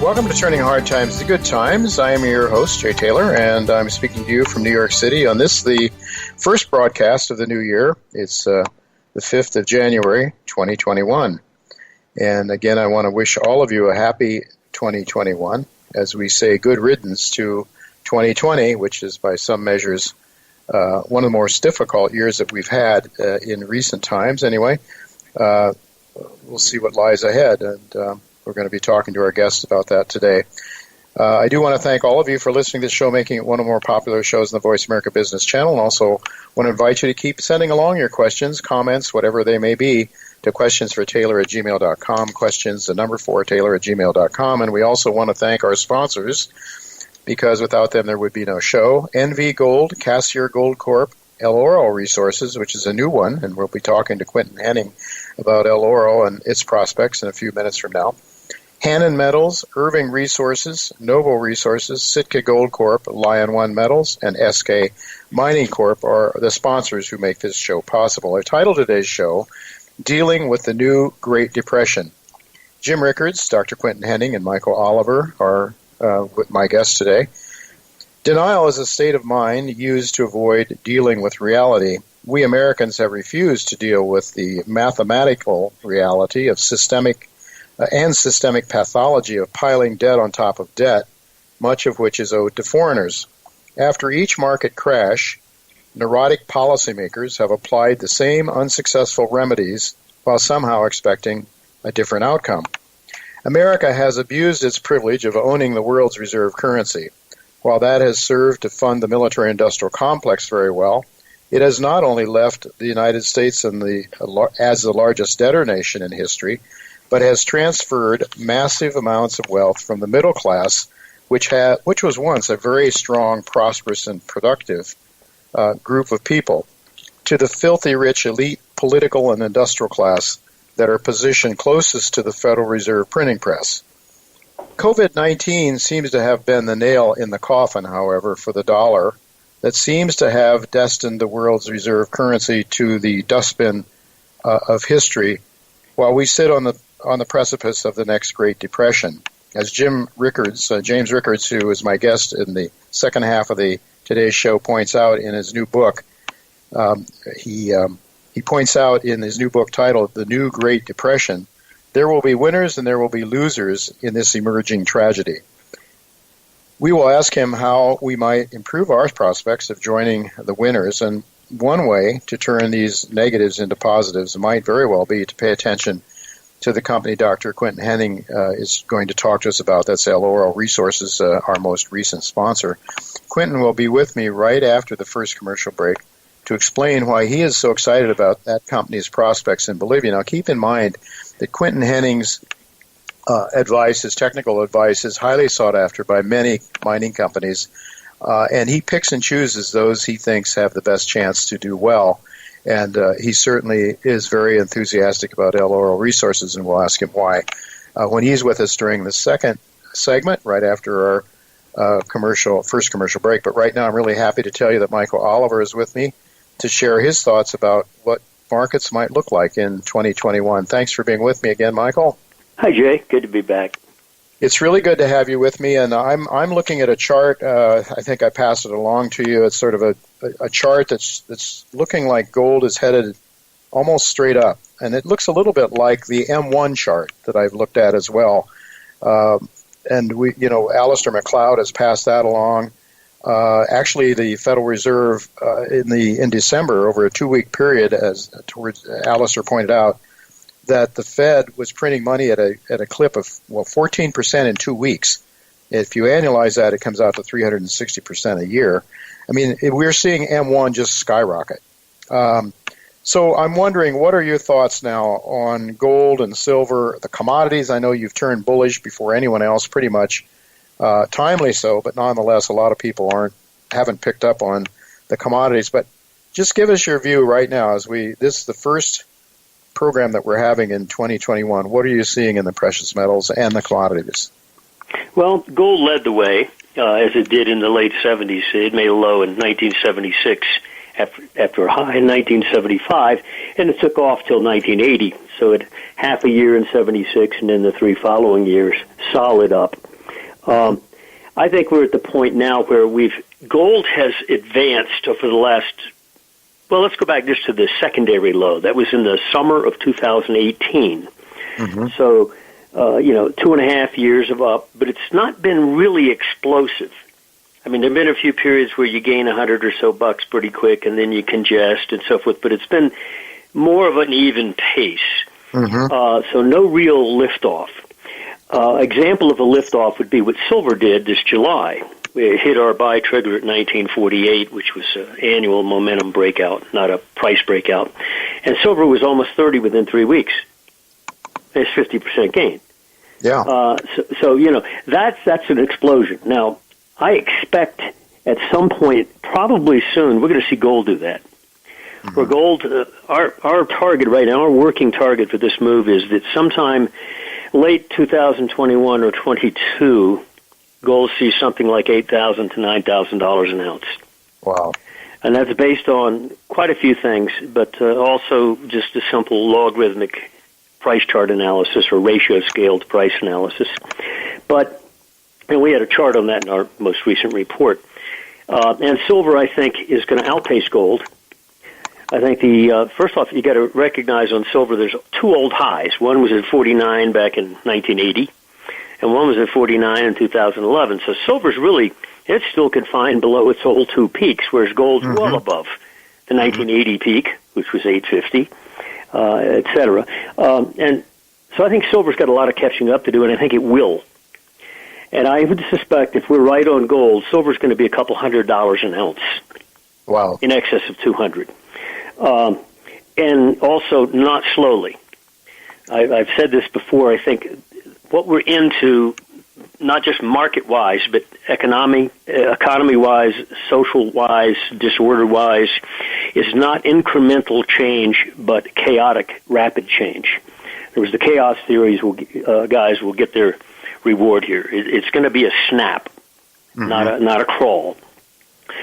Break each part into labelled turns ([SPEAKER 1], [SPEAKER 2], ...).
[SPEAKER 1] Welcome to Turning Hard Times to Good Times. I am your host, Jay Taylor, and I'm speaking to you from New York City on this, the first broadcast of the new year. It's the 5th of January, 2021. And again, I want to wish all of you a happy 2021 as we say good riddance to 2020, which is by some measures one of the most difficult years that we've had in recent times. Anyway, we'll see what lies ahead, and we're going to be talking to our guests about that today. I do want to thank all of you for listening to this show, making it one of the more popular shows in the Voice America Business Channel, and also want to invite you to keep sending along your questions, comments, whatever they may be, to questionsfortaylor@gmail.com, questions, the number 4, taylor@gmail.com. And we also want to thank our sponsors, because without them there would be no show. NV Gold, Cassier Gold Corp, El Oro Resources, which is a new one, and we'll be talking to Quentin Henning about El Oro and its prospects in a few minutes from now. Hannon Metals, Irving Resources, Novo Resources, Sitka Gold Corp, Lion One Metals, and SK Mining Corp are the sponsors who make this show possible. I've titled today's show, Dealing with the New Great Depression. Jim Rickards, Dr. Quentin Henning, and Michael Oliver are with my guests today. Denial is a state of mind used to avoid dealing with reality. We Americans have refused to deal with the mathematical reality of systemic pathology of piling debt on top of debt, much of which is owed to foreigners. After each market crash, neurotic policymakers have applied the same unsuccessful remedies while somehow expecting a different outcome. America has abused its privilege of owning the world's reserve currency. While that has served to fund the military-industrial complex very well, it has not only left the United States as the largest debtor nation in history, but has transferred massive amounts of wealth from the middle class, which was once a very strong, prosperous, and productive group of people, to the filthy rich elite political and industrial class that are positioned closest to the Federal Reserve printing press. COVID-19 seems to have been the nail in the coffin, however, for the dollar that seems to have destined the world's reserve currency to the dustbin of history while we sit on the precipice of the next Great Depression. As James Rickards, who is my guest in the second half of today's show, points out in his new book, he points out in his new book titled The New Great Depression, there will be winners and there will be losers in this emerging tragedy. We will ask him how we might improve our prospects of joining the winners, and one way to turn these negatives into positives might very well be to pay attention to the company Dr. Quentin Henning is going to talk to us about. That's El Oro Resources, our most recent sponsor. Quentin will be with me right after the first commercial break to explain why he is so excited about that company's prospects in Bolivia. Now, keep in mind that Quentin Henning's advice, his technical advice, is highly sought after by many mining companies, and he picks and chooses those he thinks have the best chance to do well. And he certainly is very enthusiastic about El Oro Resources, and we'll ask him why when he's with us during the second segment, right after our first commercial break. But right now, I'm really happy to tell you that Michael Oliver is with me to share his thoughts about what markets might look like in 2021. Thanks for being with me again, Michael.
[SPEAKER 2] Hi, Jay. Good to be back.
[SPEAKER 1] It's really good to have you with me, and I'm looking at a chart. I think I passed it along to you. It's sort of a chart that's looking like gold is headed almost straight up, and it looks a little bit like the M1 chart that I've looked at as well. And Alistair McLeod has passed that along. Actually, the Federal Reserve in December, over a 2-week period, as Alistair pointed out, that the Fed was printing money at a clip of 14% in 2 weeks. If you annualize that, it comes out to 360% a year. I mean, we're seeing M1 just skyrocket. So I'm wondering, what are your thoughts now on gold and silver, the commodities? I know you've turned bullish before anyone else, pretty much timely so, but nonetheless, a lot of people haven't picked up on the commodities. But just give us your view right now as this is the first program that we're having in 2021. What are you seeing in the precious metals and the commodities?
[SPEAKER 2] Well, gold led the way, as it did in the late 70s. It made a low in 1976 after a high in 1975, and it took off till 1980. So it half a year in 76, and then the 3 following years, solid up. I think we're at the point now where gold has advanced over the last, well, let's go back just to the secondary low. That was in the summer of 2018. Mm-hmm. So, 2.5 years of up, but it's not been really explosive. I mean, there have been a few periods where you gain $100 or so bucks pretty quick, and then you congest and so forth, but it's been more of an even pace. Mm-hmm. So no real liftoff. Example of a liftoff would be what silver did this July. We hit our buy trigger at 1948, which was an annual momentum breakout, not a price breakout. And silver was almost 30 within 3 weeks. It's 50% gain.
[SPEAKER 1] Yeah.
[SPEAKER 2] That's an explosion. Now, I expect at some point, probably soon, we're going to see gold do that. Mm-hmm. For gold, our target right now, our working target for this move is that sometime late 2021 or 22, gold sees something like $8,000 to $9,000 an ounce.
[SPEAKER 1] Wow.
[SPEAKER 2] And that's based on quite a few things, but also just a simple logarithmic price chart analysis or ratio scaled price analysis. And we had a chart on that in our most recent report. And silver, I think, is going to outpace gold. I think first off, you got to recognize on silver there's two old highs. One was at 49 back in 1980, and one was at 49 in 2011. So silver's really, it's still confined below its old two peaks, whereas gold's well above the 1980 peak, which was 850, et cetera. And so I think silver's got a lot of catching up to do, and I think it will. And I would suspect if we're right on gold, silver's going to be a couple $100 an ounce.
[SPEAKER 1] Wow.
[SPEAKER 2] In excess of 200. And also not slowly. I've said this before. I think what we're into, not just market-wise, but economy-wise, social-wise, disorder-wise, is not incremental change, but chaotic, rapid change. There was the chaos theories. Guys will get their reward here. It's going to be a snap, not a crawl.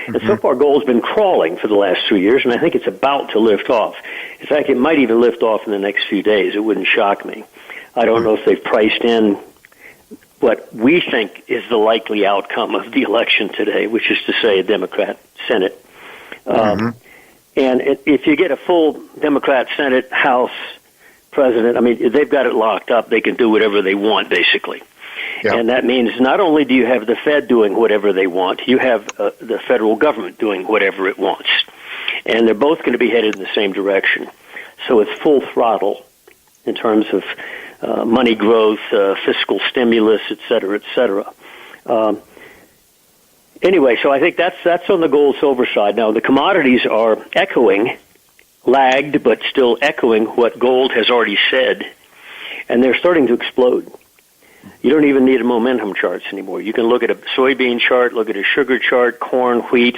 [SPEAKER 2] And so far, gold's been crawling for the last 3 years, and I think it's about to lift off. In fact, it might even lift off in the next few days. It wouldn't shock me. I don't know if they've priced in what we think is the likely outcome of the election today, which is to say a Democrat Senate. And if you get a full Democrat Senate, House, President, I mean, they've got it locked up. They can do whatever they want, basically. Yep. And that means not only do you have the Fed doing whatever they want, you have the federal government doing whatever it wants. And they're both going to be headed in the same direction. So it's full throttle in terms of money growth, fiscal stimulus, et cetera, et cetera. Anyway, so I think that's on the gold-silver side. Now, the commodities are lagged, but still echoing what gold has already said, and they're starting to explode. You don't even need momentum charts anymore. You can look at a soybean chart, look at a sugar chart, corn, wheat,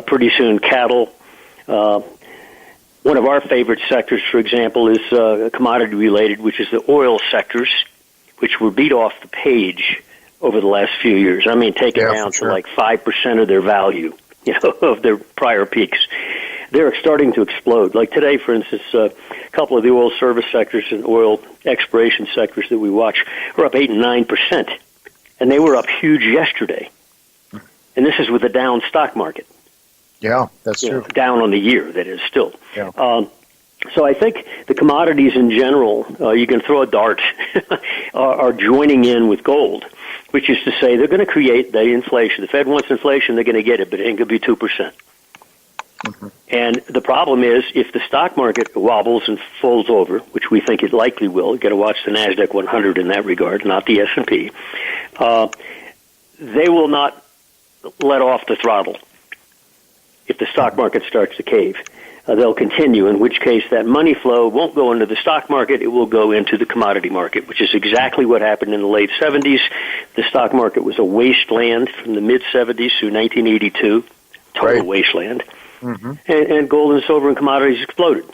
[SPEAKER 2] pretty soon cattle. One of our favorite sectors, for example, is commodity-related, which is the oil sectors, which were beat off the page over the last few years. I mean, taken down to like 5% of their value, of their prior peaks. They're starting to explode. Like today, for instance, a couple of the oil service sectors and oil exploration sectors that we watch are up 8 and 9%. And they were up huge yesterday. And this is with a down stock market.
[SPEAKER 1] Yeah, that's true.
[SPEAKER 2] Down on the year, that is, still.
[SPEAKER 1] Yeah.
[SPEAKER 2] So I think the commodities in general, you can throw a dart, are joining in with gold, which is to say they're going to create the inflation. The Fed wants inflation, they're going to get it, but it ain't going to be 2%. And the problem is, if the stock market wobbles and folds over, which we think it likely will, you got to watch the NASDAQ 100 in that regard, not the S&P, they will not let off the throttle if the stock market starts to cave. They'll continue, in which case that money flow won't go into the stock market, it will go into the commodity market, which is exactly what happened in the late 70s. The stock market was a wasteland from the mid-70s through 1982, total wasteland. And gold and silver and commodities exploded.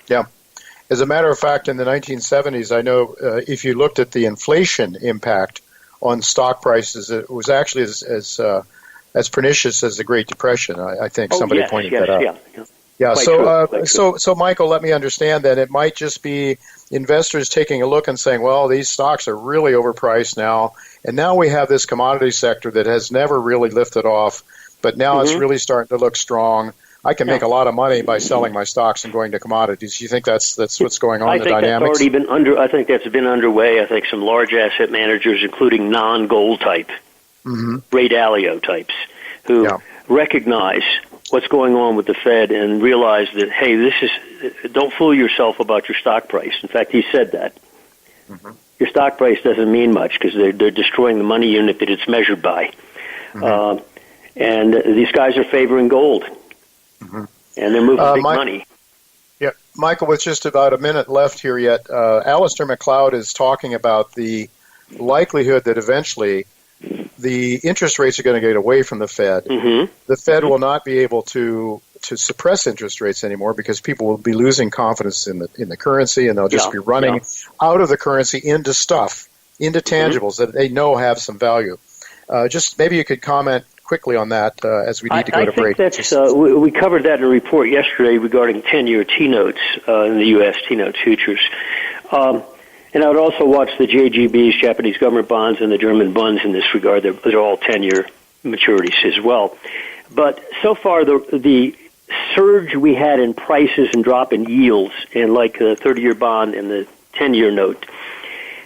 [SPEAKER 1] Yeah. As a matter of fact, in the 1970s, I know if you looked at the inflation impact on stock prices, it was actually as pernicious as the Great Depression. I think somebody pointed that out. Yeah.
[SPEAKER 2] Quite true.
[SPEAKER 1] So Michael, let me understand that it might just be investors taking a look and saying, well, these stocks are really overpriced now, and now we have this commodity sector that has never really lifted off, but now it's really starting to look strong. I can make a lot of money by selling my stocks and going to commodities. You think that's what's going on?
[SPEAKER 2] I think that's already been I think that's been underway. I think some large asset managers, including non-gold type, Ray Dalio types, who recognize what's going on with the Fed and realize that, hey, don't fool yourself about your stock price. In fact, he said that. Your stock price doesn't mean much because they're destroying the money unit that it's measured by. And these guys are favoring gold. And they're moving big money.
[SPEAKER 1] Yeah, Michael, with just about a minute left here yet, Alistair McLeod is talking about the likelihood that eventually the interest rates are going to get away from the Fed. The Fed will not be able to suppress interest rates anymore because people will be losing confidence in the currency, and they'll just be running out of the currency into stuff, into tangibles that they know have some value. Just maybe you could comment quickly on that as we need to go to break.
[SPEAKER 2] I think that's, we covered that in a report yesterday regarding 10-year T-notes in the U.S. T-note futures. And I would also watch the JGBs, Japanese government bonds, and the German bonds in this regard. Those are all 10-year maturities as well. But so far, the surge we had in prices and drop in yields in like the 30-year bond and the 10-year note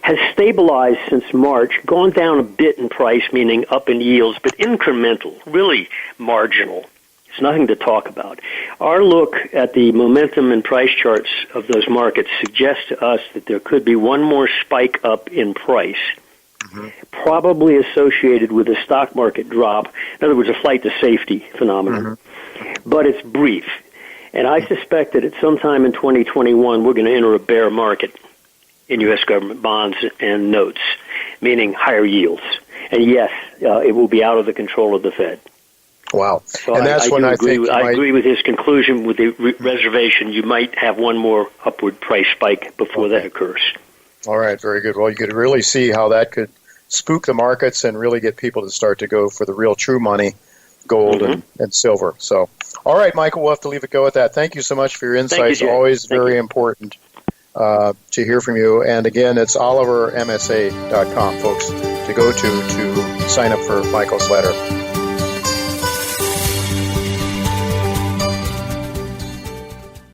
[SPEAKER 2] has stabilized since March, gone down a bit in price, meaning up in yields, but incremental, really marginal. It's nothing to talk about. Our look at the momentum and price charts of those markets suggests to us that there could be one more spike up in price, probably associated with a stock market drop. In other words, a flight to safety phenomenon. But it's brief. And I suspect that at some time in 2021, we're going to enter a bear market in U.S. government bonds and notes, meaning higher yields. And yes, it will be out of the control of the Fed.
[SPEAKER 1] Wow.
[SPEAKER 2] So
[SPEAKER 1] and that's when I
[SPEAKER 2] agree with his conclusion with the reservation. You might have one more upward price spike before that occurs.
[SPEAKER 1] All right, very good. Well, you could really see how that could spook the markets and really get people to start to go for the real true money, gold and silver. So, all right, Michael, we'll have to leave it go at that. Thank you so much for your insights. Always very important to hear from you. And again, it's olivermsa.com, folks, to go to sign up for Michael's letter.